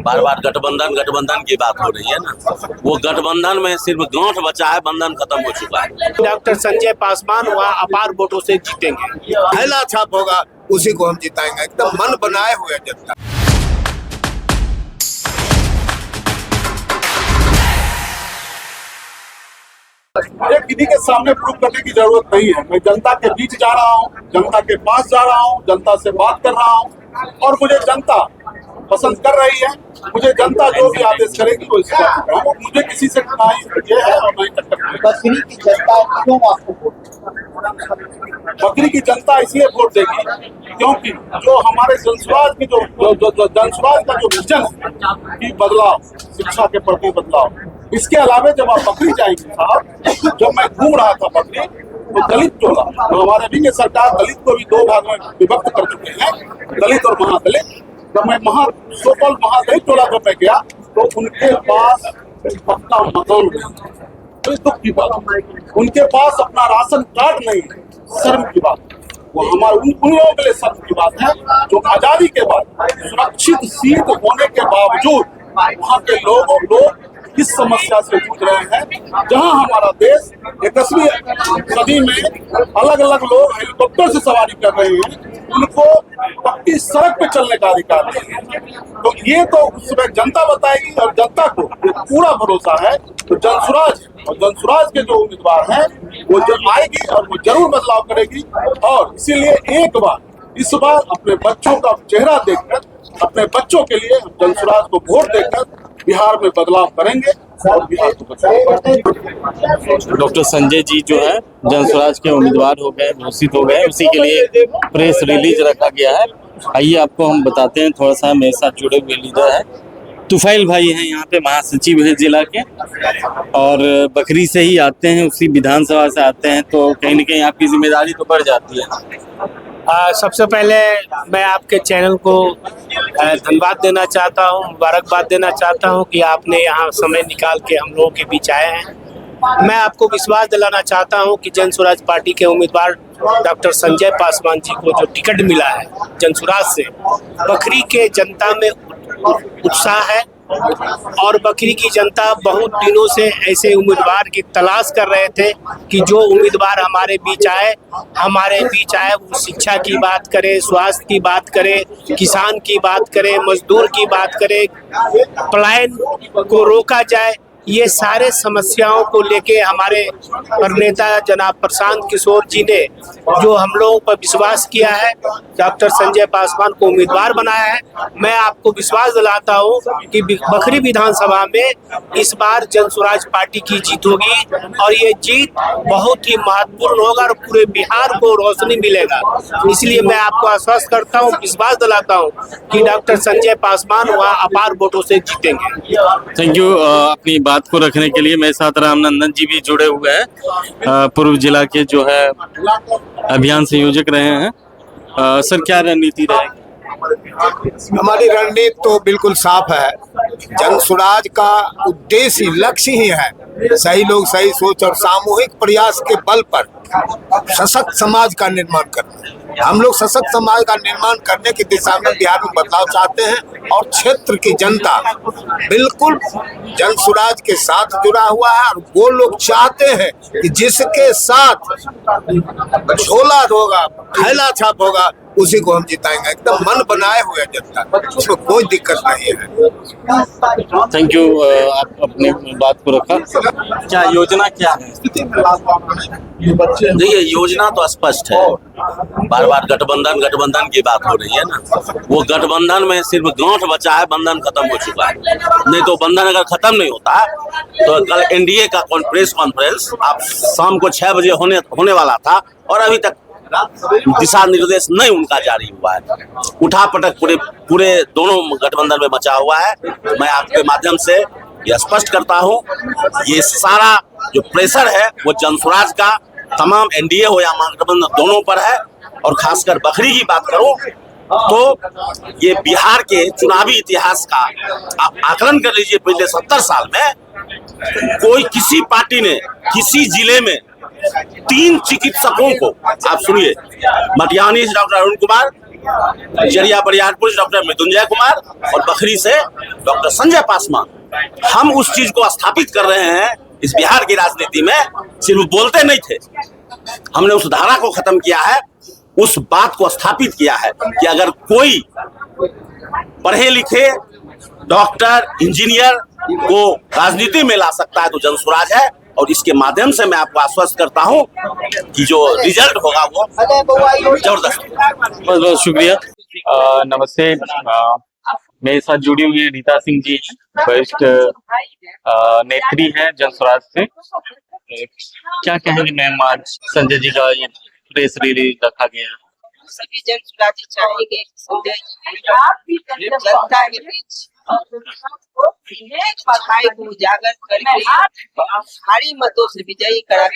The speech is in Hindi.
बार बार गठबंधन गठबंधन की बात हो रही है ना, वो गठबंधन में सिर्फ गांठ बचा है, बंधन खत्म हो चुका है। डॉक्टर संजय पासवान वहाँ अपार वोटों से जीतेंगे। पहला छाप होगा उसी को हम जिताएंगे, एकदम मन बनाए हुए जनता। ये किसी के सामने प्रूव करने की जरूरत नहीं है। मैं जनता के बीच जा रहा हूँ, जनता के पास जा रहा हूँ, जनता से बात कर रहा हूँ और मुझे जनता पसंद कर रही है। मुझे जनता जो भी आदेश करेगी वो इसका मुझे किसी से ना ये है और ना ही टक्कर। बकरी की जनता क्यों आपको वोट? बकरी की जनता इसलिए वोट देगी क्योंकि जो हमारे जनसुराज की जो जनसुराज का जो विजन है कि बदलाव, शिक्षा के प्रति बदलाव, इसके अलावा जब आप बकरी जाएंगे साहब, जब मैं घूम रहा था बकरी तो दलित टोला, तो हमारे भी सरकार दलित को भी दो भाग में विभक्त कर चुके हैं, दलित और महादलित। जब मैं महादलित टोला जब मैं गया तो उनके पास पक्का मकान नहीं, तो इस दुख की बात, उनके पास अपना राशन कार्ड नहीं, शर्म की बात। वो हमारे उन लोगों के लिए शर्म की बात है जो आजादी के बाद सुरक्षित सीट होने के बावजूद वहाँ के लोग इस समस्या से जूझ रहे हैं। जहां हमारा देश 21वीं सदी में अलग अलग लोग हेलीकॉप्टर से सवारी कर रहे हैं, उनको पक्की सड़क पे चलने का अधिकार नहीं है। तो ये तो उसमें जनता बताएगी और जनता को पूरा भरोसा है तो जनसुराज और जनसुराज के जो उम्मीदवार हैं वो जब आएगी और वो जरूर बदलाव करेगी। और इसीलिए एक बार इस बार अपने बच्चों का चेहरा देखकर, अपने बच्चों के लिए जनसुराज को वोट देकर बिहार में बदलाव करेंगे और बिहार को बचाएंगे। डॉक्टर संजय जी जो है जनसुराज के उम्मीदवार हो गए, घोषित हो गए, उसी के लिए प्रेस रिलीज रखा गया है। आइए आपको हम बताते हैं, थोड़ा सा मेरे साथ जुड़े हुए लीडर है तुफैल भाई हैं, यहाँ पे महासचिव है जिला के और बकरी से ही आते हैं, उसी विधानसभा से आते हैं, तो कहीं न कहीं आपकी जिम्मेदारी तो बढ़ जाती है। सबसे पहले मैं आपके चैनल को धन्यवाद देना चाहता हूँ, मुबारकबाद देना चाहता हूँ कि आपने यहाँ समय निकाल के हम लोगों के बीच आए हैं। मैं आपको विश्वास दिलाना चाहता हूँ कि जनसुराज पार्टी के उम्मीदवार डॉक्टर संजय पासवान जी को जो टिकट मिला है जनसुराज से, बकरी के जनता में उत्साह है और बकरी की जनता बहुत दिनों से ऐसे उम्मीदवार की तलाश कर रहे थे कि जो उम्मीदवार हमारे बीच आए वो शिक्षा की बात करे, स्वास्थ्य की बात करे, किसान की बात करे, मजदूर की बात करे, पलायन को रोका जाए। ये सारे समस्याओं को लेके हमारे नेता जनाब प्रशांत किशोर जी ने जो हम लोगों पर विश्वास किया है, डॉक्टर संजय पासवान को उम्मीदवार बनाया है। मैं आपको विश्वास दिलाता हूँ कि बकरी विधानसभा में इस बार जनसुराज पार्टी की जीत होगी और ये जीत बहुत ही महत्वपूर्ण होगा और पूरे बिहार को रोशनी मिलेगा। इसलिए मैं आपको आश्वस्त करता हूँ, विश्वास दिलाता हूँ कि डॉक्टर संजय पासवान वहाँ अपार वोटों से जीतेंगे। थैंक यू अपनी बात को रखने के लिए। मेरे साथ रामनंदन जी भी जुड़े हुए हैं, पूर्व जिला के जो है अभियान संयोजक रहे हैं। सर क्या रणनीति रहेगी? हमारी रणनीति तो बिल्कुल साफ है। जनसुराज का उद्देश्य लक्ष्य ही है सही लोग, सही सोच और सामूहिक प्रयास के बल पर सशक्त समाज का निर्माण करना। हम लोग सशक्त समाज का निर्माण करने की दिशा में बिहार में बदलाव चाहते हैं और क्षेत्र की जनता बिल्कुल जनसुराज के साथ जुड़ा हुआ है और वो लोग चाहते हैं कि जिसके साथ झोला होगा, थैला छाप होगा, उसी को हम जिताएंगे, एकदम मन बनाए हुए जनता, इसमें कोई दिक्कत नहीं है। थैंक यू, आप अपने बात को रखा। क्या योजना क्या है? देखिए योजना तो स्पष्ट है, बार बार गठबंधन गठबंधन की बात हो रही है ना, वो गठबंधन में सिर्फ गांठ बचा है, बंधन खत्म हो चुका है। नहीं तो बंधन अगर खत्म नहीं होता तो कल एनडीए का प्रेस कॉन्फ्रेंस आप शाम को 6 बजे होने वाला था और अभी तक दिशा निर्देश नहीं उनका जारी हुआ है। उठा पटक पूरे दोनों गठबंधन में मचा हुआ है। मैं आपके माध्यम से यह स्पष्ट करता हूं, ये सारा जो प्रेशर है वो जनसुराज का तमाम एनडीए हो या महागठबंधन दोनों पर है। और खासकर बकरी की बात करूं तो ये बिहार के चुनावी इतिहास का आप आकलन कर लीजिए, पिछले 70 साल में कोई किसी पार्टी ने किसी जिले में 3 चिकित्सकों को, आप सुनिए, मटियानी से डॉक्टर अरुण कुमार, जरिया बरियारपुर से डॉक्टर मृत्युंजय कुमार और बखरी से डॉक्टर संजय पासवान। हम उस चीज को स्थापित कर रहे हैं इस बिहार की राजनीति में। सिर्फ बोलते नहीं थे, हमने उस धारा को खत्म किया है, उस बात को स्थापित किया है कि अगर कोई पढ़े लिखे डॉक्टर इंजीनियर को राजनीति में ला सकता है तो जनसुराज है। और इसके माध्यम से मैं आपको आश्वस्त करता हूं कि जो रिजल्ट होगा वो जबरदस्त होगा। बहुत बहुत शुक्रिया। नमस्ते। मेरे साथ जुड़ी हुई है रीता सिंह जी, वरिष्ठ नेत्री हैं जनसुराज से। क्या कहेंगे मैम, आज संजय जी का ये प्रेस रिलीज रखा गया है? सभी जनसुराजी चाहेंगे कि संजय जी जनता के बीच पढ़ाई को उजागर करके भारी मतों से विजयी करा।